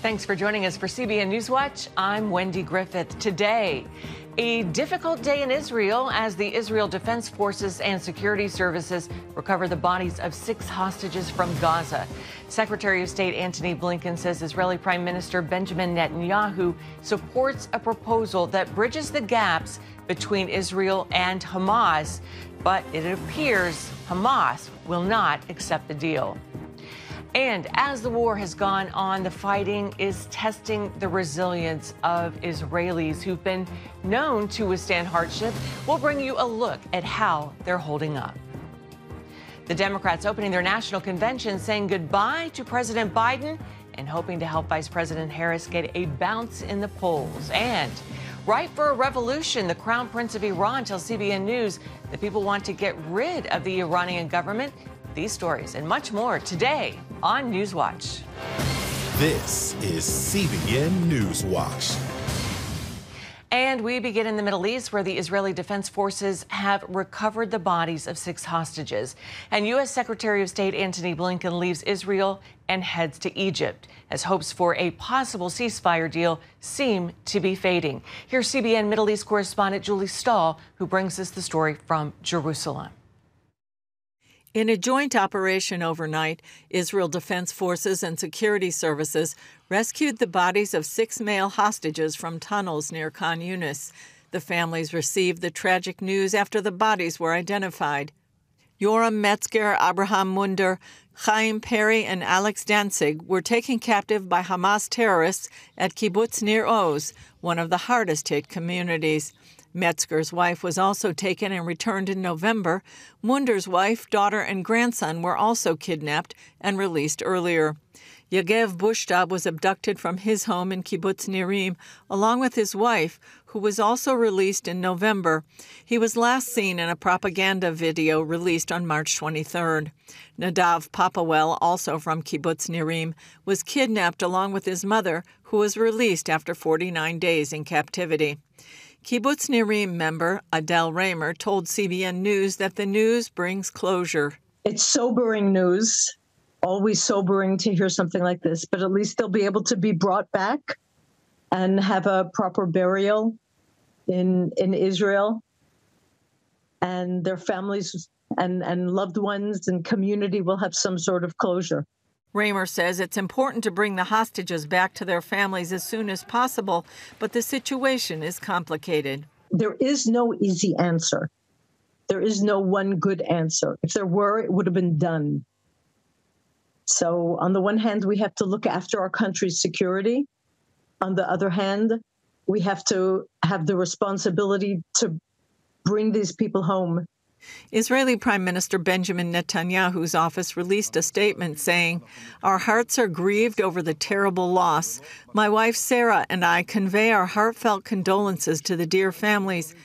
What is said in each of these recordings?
Thanks for joining us for CBN NewsWatch. I'm Wendy Griffith. Today, a difficult day in Israel as the Israel Defense Forces and security services recover the bodies of 6 hostages from Gaza. Secretary of State Antony Blinken says Israeli Prime Minister Benjamin Netanyahu supports a proposal that bridges the gaps between Israel and Hamas, but it appears Hamas will not accept the deal. And as the war has gone on, the fighting is testing the resilience of Israelis who've been known to withstand hardship. We'll bring you a look at how they're holding up. The Democrats opening their national convention saying goodbye to President Biden and hoping to help Vice President Harris get a bounce in the polls. And ripe for a revolution, the Crown Prince of Iran tells CBN News that people want to get rid of the Iranian government. These stories and much more today on NewsWatch. This is CBN NewsWatch. And we begin in the Middle East, where the Israeli Defense Forces have recovered the bodies of 6 hostages. And U.S. Secretary of State Antony Blinken leaves Israel and heads to Egypt, as hopes for a possible ceasefire deal seem to be fading. Here's CBN Middle East correspondent Julie Stahl, who brings us the story from Jerusalem. In a joint operation overnight, Israel Defense Forces and security services rescued the bodies of 6 male hostages from tunnels near Khan Yunis. The families received the tragic news after the bodies were identified. Yoram Metzger, Abraham Munder, Chaim Perry, and Alex Danzig were taken captive by Hamas terrorists at Kibbutz Nir Oz, one of the hardest-hit communities. Metzger's wife was also taken and returned in November. Munder's wife, daughter, and grandson were also kidnapped and released earlier. Yagev Bushtab was abducted from his home in Kibbutz Nirim, along with his wife, who was also released in November. He was last seen in a propaganda video released on March 23rd. Nadav Papawel, also from Kibbutz Nirim, was kidnapped along with his mother, who was released after 49 days in captivity. Kibbutz Nirim member Adele Raymer told CBN News that the news brings closure. It's sobering news, always sobering to hear something like this, but at least they'll be able to be brought back and have a proper burial in Israel, and their families and loved ones and community will have some sort of closure. Raymer says it's important to bring the hostages back to their families as soon as possible, but the situation is complicated. There is no easy answer. There is no one good answer. If there were, it would have been done. So on the one hand, we have to look after our country's security. On the other hand, we have to have the responsibility to bring these people home. Israeli Prime Minister Benjamin Netanyahu's office released a statement saying, "Our hearts are grieved over the terrible loss. My wife Sarah and I convey our heartfelt condolences to the dear families.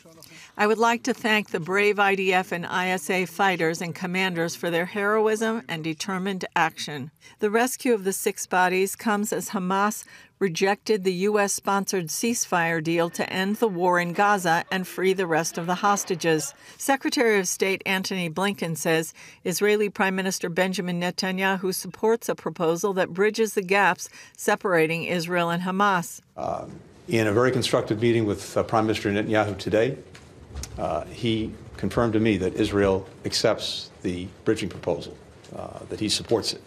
I would like to thank the brave IDF and ISA fighters and commanders for their heroism and determined action." The rescue of the 6 bodies comes as Hamas rejected the U.S.-sponsored ceasefire deal to end the war in Gaza and free the rest of the hostages. Secretary of State Antony Blinken says Israeli Prime Minister Benjamin Netanyahu supports a proposal that bridges the gaps separating Israel and Hamas. In a very constructive meeting with Prime Minister Netanyahu today, he confirmed to me that Israel accepts the bridging proposal, that he supports it.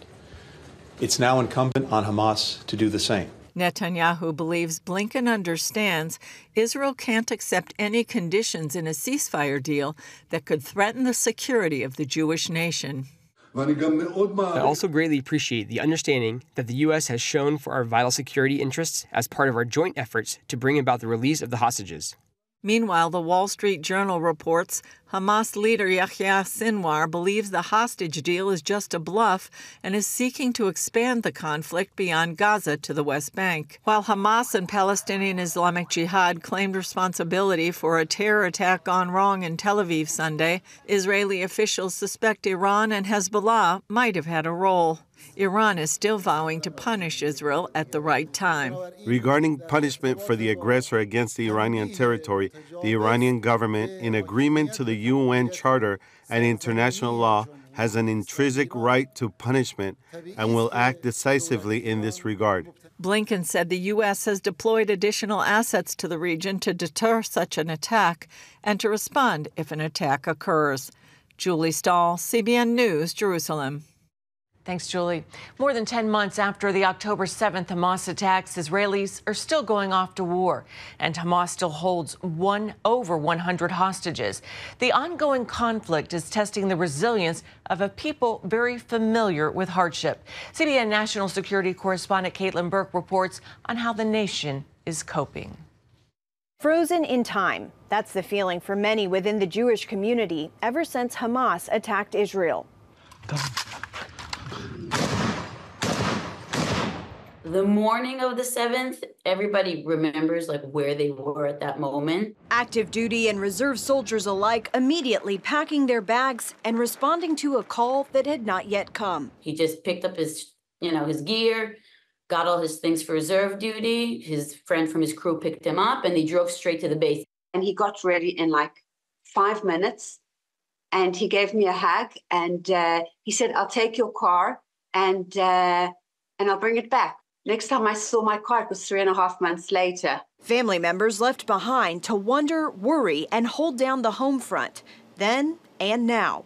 It's now incumbent on Hamas to do the same. Netanyahu believes Blinken understands Israel can't accept any conditions in a ceasefire deal that could threaten the security of the Jewish nation. I also greatly appreciate the understanding that the U.S. has shown for our vital security interests as part of our joint efforts to bring about the release of the hostages. Meanwhile, the Wall Street Journal reports Hamas leader Yahya Sinwar believes the hostage deal is just a bluff and is seeking to expand the conflict beyond Gaza to the West Bank. While Hamas and Palestinian Islamic Jihad claimed responsibility for a terror attack gone wrong in Tel Aviv Sunday, Israeli officials suspect Iran and Hezbollah might have had a role. Iran is still vowing to punish Israel at the right time. Regarding punishment for the aggressor against the Iranian territory, the Iranian government, in agreement to the UN Charter and international law, has an intrinsic right to punishment and will act decisively in this regard. Blinken said the U.S. has deployed additional assets to the region to deter such an attack and to respond if an attack occurs. Julie Stahl, CBN News, Jerusalem. Thanks, Julie. More than 10 months after the October 7th Hamas attacks, Israelis are still going off to war, and Hamas still holds over 100 hostages. The ongoing conflict is testing the resilience of a people very familiar with hardship. CBN national security correspondent Caitlin Burke reports on how the nation is coping. Frozen in time. That's the feeling for many within the Jewish community ever since Hamas attacked Israel. The morning of the 7th, everybody remembers where they were at that moment. Active duty and reserve soldiers alike immediately packing their bags and responding to a call that had not yet come. He just picked up his gear, got all his things for reserve duty. His friend from his crew picked him up and they drove straight to the base. And he got ready in 5 minutes and he gave me a hug and he said, "I'll take your car and I'll bring it back." Next time I saw my car, it was 3.5 months later. Family members left behind to wonder, worry, and hold down the home front, then and now.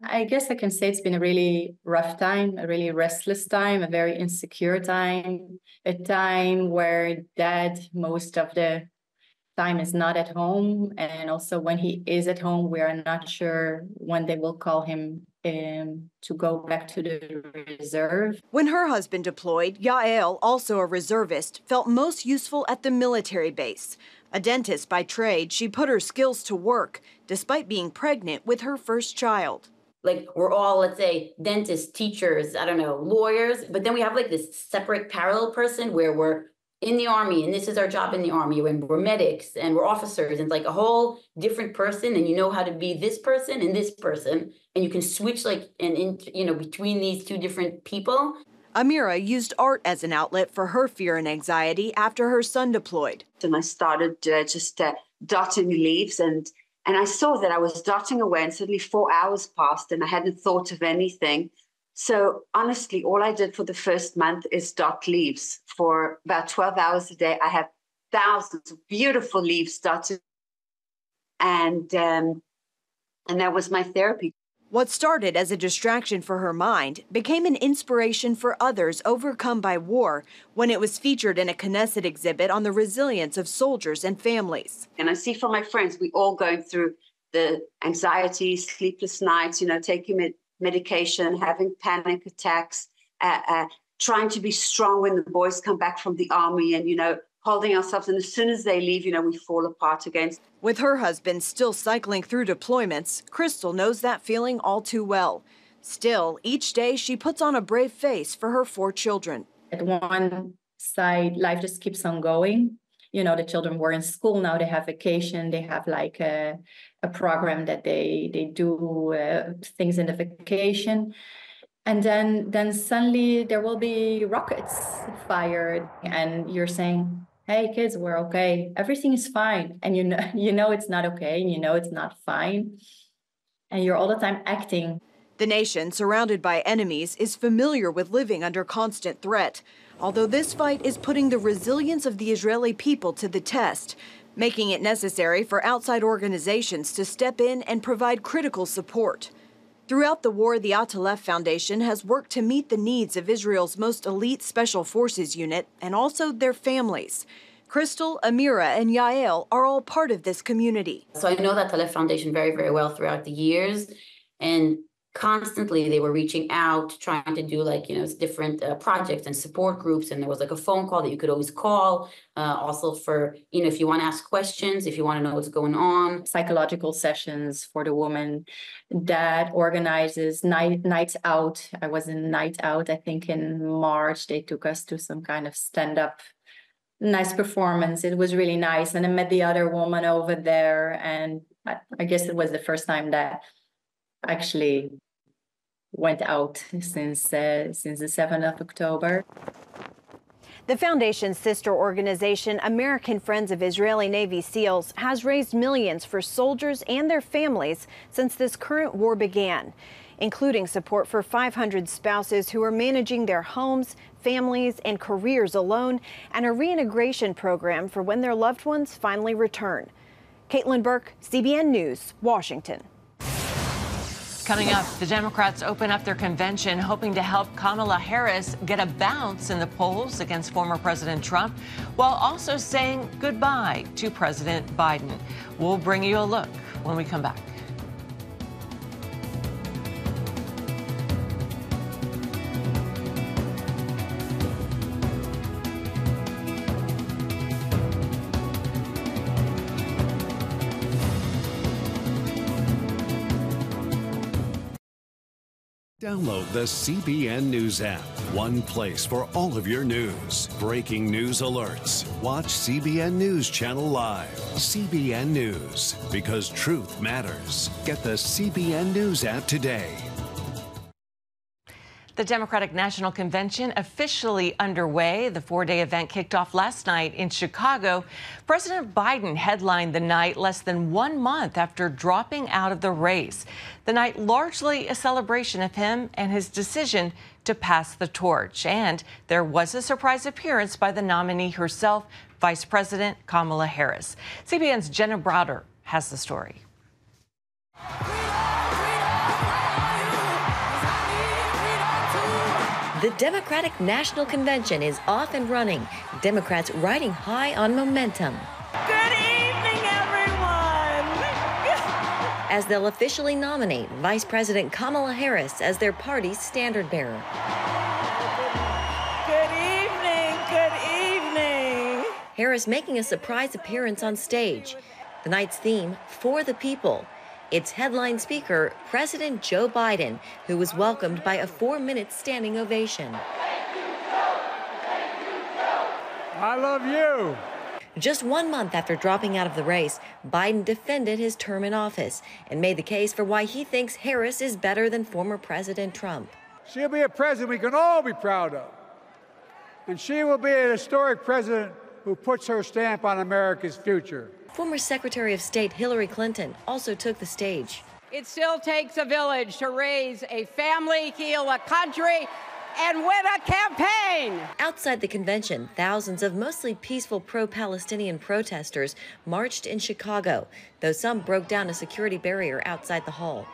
I guess I can say it's been a really rough time, a really restless time, a very insecure time, a time where Dad most of the time is not at home. And also when he is at home, we are not sure when they will call him to go back to the reserve. When her husband deployed, Yael, also a reservist, felt most useful at the military base. A dentist by trade, she put her skills to work, despite being pregnant with her first child. We're all, let's say, dentists, teachers, lawyers, but then we have this separate parallel person where we're in the Army, and this is our job in the Army, and we're medics, and we're officers, and it's a whole different person, and you know how to be this person and this person, and you can switch between these two different people. Amira used art as an outlet for her fear and anxiety after her son deployed. And I started just dotting leaves, and I saw that I was dotting away, and suddenly 4 hours passed, and I hadn't thought of anything. So honestly, all I did for the first month is dot leaves. For about 12 hours a day, I have thousands of beautiful leaves dotted. And that was my therapy. What started as a distraction for her mind became an inspiration for others overcome by war when it was featured in a Knesset exhibit on the resilience of soldiers and families. And I see from my friends, we all going through the anxiety, sleepless nights, taking medication, having panic attacks, trying to be strong when the boys come back from the Army and, holding ourselves. And as soon as they leave, we fall apart again. With her husband still cycling through deployments, Crystal knows that feeling all too well. Still, each day she puts on a brave face for her 4 children. At one side, life just keeps on going. The children were in school, now they have vacation, they have a program that they do things in the vacation. And then suddenly there will be rockets fired and you're saying, "Hey kids, we're okay. Everything is fine." And you know it's not okay, and it's not fine. And you're all the time acting. The nation, surrounded by enemies, is familiar with living under constant threat. Although this fight is putting the resilience of the Israeli people to the test, making it necessary for outside organizations to step in and provide critical support. Throughout the war, the Atalef Foundation has worked to meet the needs of Israel's most elite Special Forces unit and also their families. Crystal, Amira, and Yael are all part of this community. So I know that Atalef Foundation very, very well throughout the years, and constantly they were reaching out, trying to do different projects and support groups. And there was a phone call that you could always call. Also for, if you want to ask questions, if you want to know what's going on. Psychological sessions for the woman. Dad organizes nights out. I was in night out, I think in March. They took us to some kind of stand-up, nice performance. It was really nice. And I met the other woman over there. And I guess it was the first time that actually went out since the 7th of October. The foundation's sister organization, American Friends of Israeli Navy SEALs, has raised millions for soldiers and their families since this current war began. including support for 500 spouses who are managing their homes, families, and careers alone, and a reintegration program for when their loved ones finally return. Caitlin Burke, CBN News, Washington. Coming up, the Democrats open up their convention hoping to help Kamala Harris get a bounce in the polls against former President Trump, while also saying goodbye to President Biden. We'll bring you a look when we come back. Download the CBN News app. One place for all of your news. Breaking news alerts. Watch CBN News Channel Live. CBN News, because truth matters. Get the CBN News app today. The Democratic National Convention officially underway. The four-day event kicked off last night in Chicago. President Biden headlined the night less than 1 month after dropping out of the race. The night largely a celebration of him and his decision to pass the torch. And there was a surprise appearance by the nominee herself, Vice President Kamala Harris. CBN's Jenna Browder has the story. The Democratic National Convention is off and running. Democrats riding high on momentum. Good evening, everyone! As they'll officially nominate Vice President Kamala Harris as their party's standard bearer. Good evening, good evening. Harris making a surprise appearance on stage. The night's theme, For the People. Its headline speaker, President Joe Biden, who was welcomed by a 4-minute standing ovation. I love you. Just 1 month after dropping out of the race, Biden defended his term in office and made the case for why he thinks Harris is better than former President Trump. She'll be a president we can all be proud of. And she will be an historic president who puts her stamp on America's future. Former Secretary of State Hillary Clinton also took the stage. It still takes a village to raise a family, heal a country, and win a campaign. Outside the convention, thousands of mostly peaceful pro-Palestinian protesters marched in Chicago, though some broke down a security barrier outside the hall.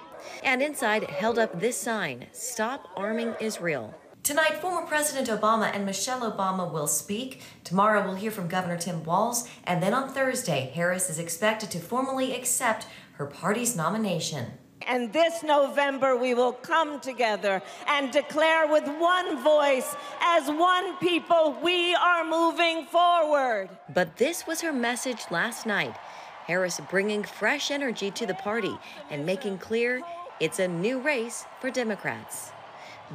And inside held up this sign, Stop Arming Israel. Tonight, former President Obama and Michelle Obama will speak. Tomorrow, we'll hear from Governor Tim Walz. And then on Thursday, Harris is expected to formally accept her party's nomination. And this November, we will come together and declare with one voice, as one people, we are moving forward. But this was her message last night. Harris bringing fresh energy to the party and making clear it's a new race for Democrats.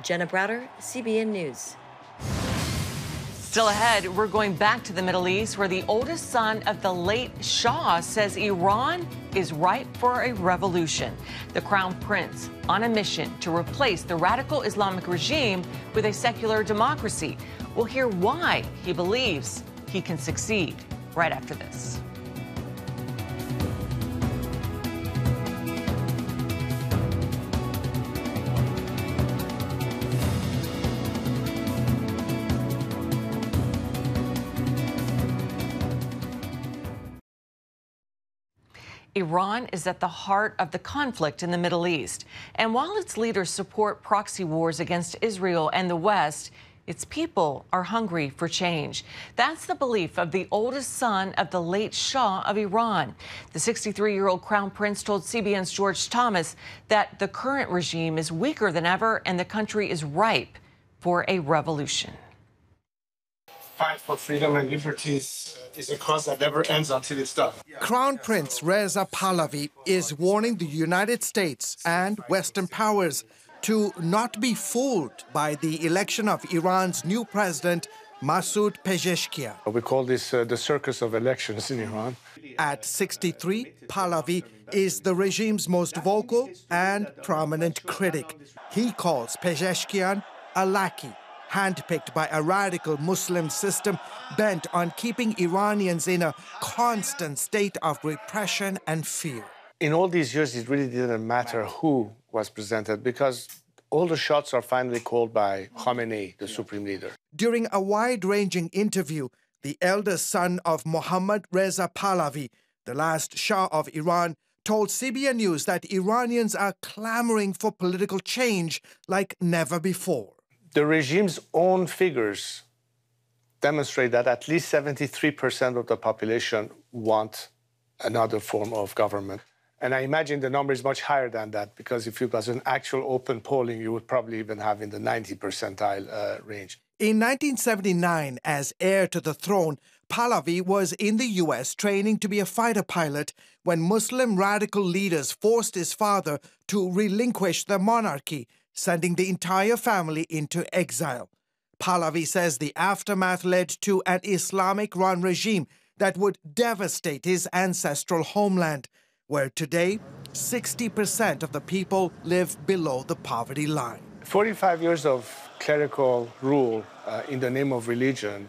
Jenna Browder, CBN News. Still ahead, we're going back to the Middle East, where the oldest son of the late Shah says Iran is ripe for a revolution. The Crown Prince on a mission to replace the radical Islamic regime with a secular democracy. We'll hear why he believes he can succeed right after this. Iran is at the heart of the conflict in the Middle East. And while its leaders support proxy wars against Israel and the West, its people are hungry for change. That's the belief of the oldest son of the late Shah of Iran. The 63-year-old Crown Prince told CBN's George Thomas that the current regime is weaker than ever and the country is ripe for a revolution. Fight for freedom and liberties is a cause that never ends until it's done. Crown Prince Reza Pahlavi is warning the United States and Western powers to not be fooled by the election of Iran's new president, Masoud Pezeshkian. We call this the circus of elections in Iran. At 63, Pahlavi is the regime's most vocal and prominent critic. He calls Pezeshkian a lackey, handpicked by a radical Muslim system bent on keeping Iranians in a constant state of repression and fear. In all these years, it really didn't matter who was presented because all the shots are finally called by Khamenei, the supreme leader. During a wide-ranging interview, the eldest son of Mohammad Reza Pahlavi, the last Shah of Iran, told CBN News that Iranians are clamoring for political change like never before. The regime's own figures demonstrate that at least 73% of the population want another form of government. And I imagine the number is much higher than that, because if it was an actual open polling, you would probably even have in the 90 percentile range. In 1979, as heir to the throne, Pahlavi was in the U.S. training to be a fighter pilot when Muslim radical leaders forced his father to relinquish the monarchy, sending the entire family into exile. Pahlavi says the aftermath led to an Islamic-run regime that would devastate his ancestral homeland, where today 60% of the people live below the poverty line. 45 years of clerical rule in the name of religion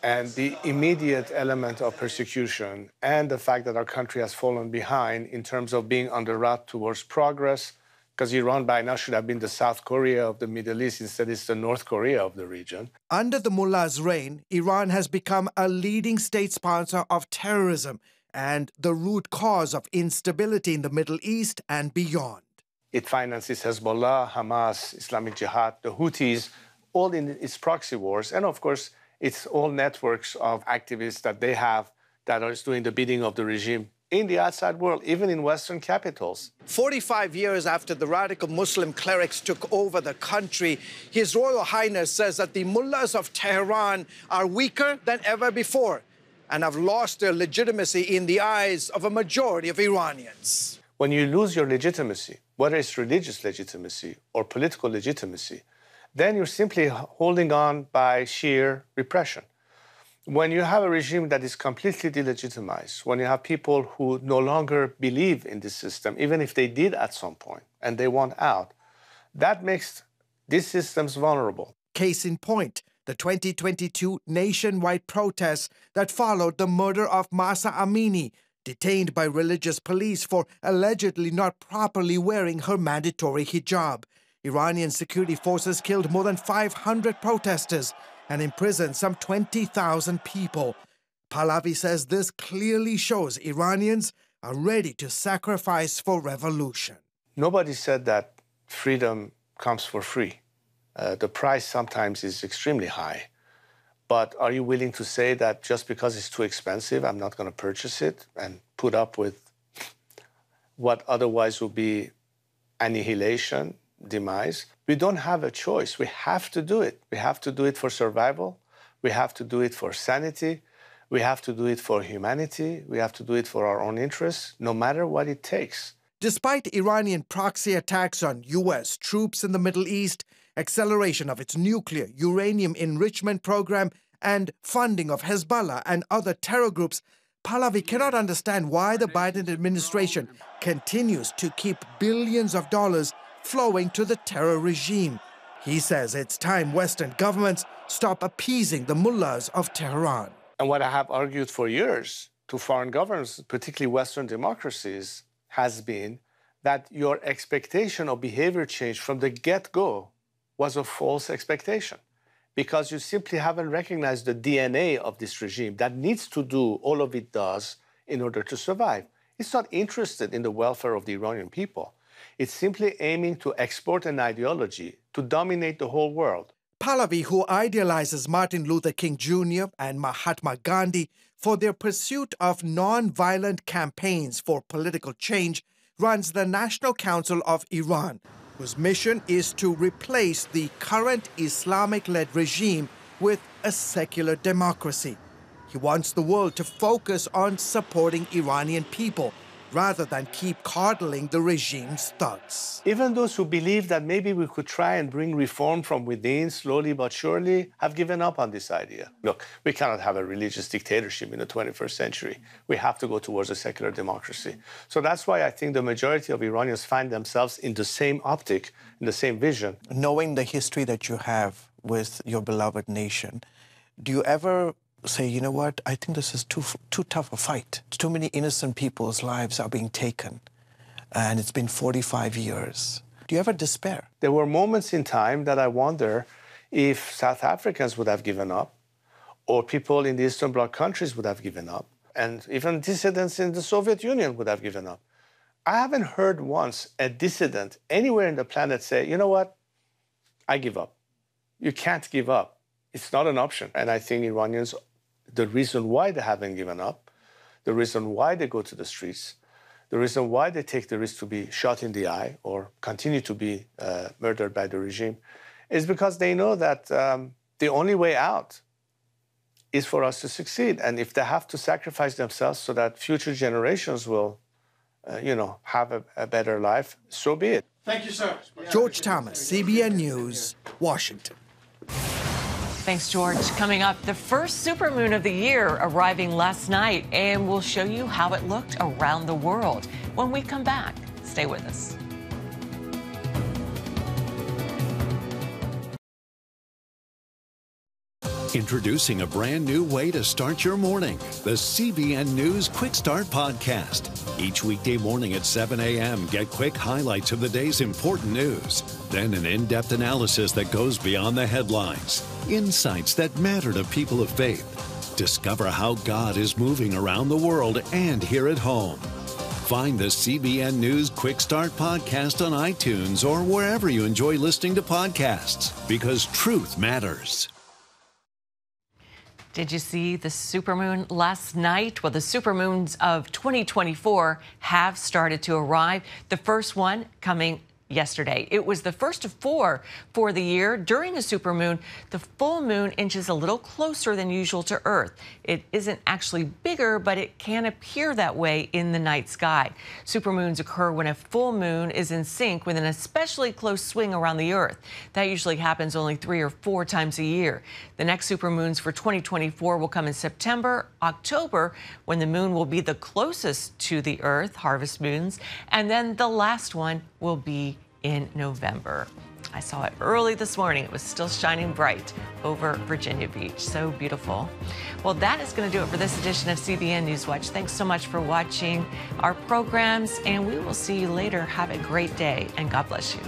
and the immediate element of persecution and the fact that our country has fallen behind in terms of being on the route towards progress, because Iran by now should have been the South Korea of the Middle East. Instead, it's the North Korea of the region. Under the mullah's reign, Iran has become a leading state sponsor of terrorism and the root cause of instability in the Middle East and beyond. It finances Hezbollah, Hamas, Islamic Jihad, the Houthis, all in its proxy wars. And of course, it's all networks of activists that they have that are doing the bidding of the regime in the outside world, even in Western capitals. 45 years after the radical Muslim clerics took over the country, His Royal Highness says that the mullahs of Tehran are weaker than ever before and have lost their legitimacy in the eyes of a majority of Iranians. When you lose your legitimacy, whether it's religious legitimacy or political legitimacy, then you're simply holding on by sheer repression. When you have a regime that is completely delegitimized, when you have people who no longer believe in this system, even if they did at some point, and they want out, that makes these systems vulnerable. Case in point, the 2022 nationwide protests that followed the murder of Mahsa Amini, detained by religious police for allegedly not properly wearing her mandatory hijab. Iranian security forces killed more than 500 protesters and imprisoned some 20,000 people. Pahlavi says this clearly shows Iranians are ready to sacrifice for revolution. Nobody said that freedom comes for free. The price sometimes is extremely high. But are you willing to say that just because it's too expensive, I'm not going to purchase it and put up with what otherwise would be annihilation, demise? We don't have a choice. We have to do it. We have to do it for survival. We have to do it for sanity. We have to do it for humanity. We have to do it for our own interests, no matter what it takes. Despite Iranian proxy attacks on U.S. troops in the Middle East, acceleration of its nuclear uranium enrichment program, and funding of Hezbollah and other terror groups, Pahlavi cannot understand why the Biden administration continues to keep billions of dollars flowing to the terror regime. He says it's time Western governments stop appeasing the mullahs of Tehran. And what I have argued for years to foreign governments, particularly Western democracies, has been that your expectation of behavior change from the get-go was a false expectation, because you simply haven't recognized the DNA of this regime that needs to do all of it does in order to survive. It's not interested in the welfare of the Iranian people. It's simply aiming to export an ideology to dominate the whole world. Pahlavi, who idealizes Martin Luther King Jr. and Mahatma Gandhi for their pursuit of non-violent campaigns for political change, runs the National Council of Iran, whose mission is to replace the current Islamic-led regime with a secular democracy. He wants the world to focus on supporting Iranian people rather than keep coddling the regime's thugs. Even those who believe that maybe we could try and bring reform from within slowly but surely have given up on this idea. Look, we cannot have a religious dictatorship in the 21st century. We have to go towards a secular democracy. So that's why I think the majority of Iranians find themselves in the same optic, in the same vision. Knowing the history that you have with your beloved nation, do you ever say, you know what, I think this is too tough a fight. Too many innocent people's lives are being taken, and it's been 45 years. Do you ever despair? There were moments in time that I wonder if South Africans would have given up, or people in the Eastern Bloc countries would have given up, and even dissidents in the Soviet Union would have given up. I haven't heard once a dissident anywhere in the planet say, you know what, I give up. You can't give up. It's not an option. And I think Iranians, the reason why they haven't given up, the reason why they go to the streets, the reason why they take the risk to be shot in the eye or continue to be murdered by the regime is because they know that the only way out is for us to succeed. And if they have to sacrifice themselves so that future generations will, have a better life, so be it. Thank you, sir. George Thomas, CBN News, Washington. Thanks, George. Coming up, the first supermoon of the year arriving last night, and we'll show you how it looked around the world when we come back. Stay with us. Introducing a brand new way to start your morning, the CBN News Quick Start Podcast. Each weekday morning at 7 a.m., get quick highlights of the day's important news. Then an in-depth analysis that goes beyond the headlines. Insights that matter to people of faith. Discover how God is moving around the world and here at home. Find the CBN News Quick Start Podcast on iTunes or wherever you enjoy listening to podcasts, because truth matters. Did you see the supermoon last night? Well, the supermoons of 2024 have started to arrive. The first one coming yesterday. It was the first of 4 for the year. During a supermoon, the full moon inches a little closer than usual to Earth. It isn't actually bigger, but it can appear that way in the night sky. Supermoons occur when a full moon is in sync with an especially close swing around the Earth. That usually happens only 3 or 4 times a year. The next supermoons for 2024 will come in September, October, when the moon will be the closest to the Earth, harvest moons, and then the last one will be in November. I saw it early this morning. It was still shining bright over Virginia Beach. So beautiful. Well, that is going to do it for this edition of CBN NewsWatch. Thanks so much for watching our programs, and we will see you later. Have a great day, and God bless you.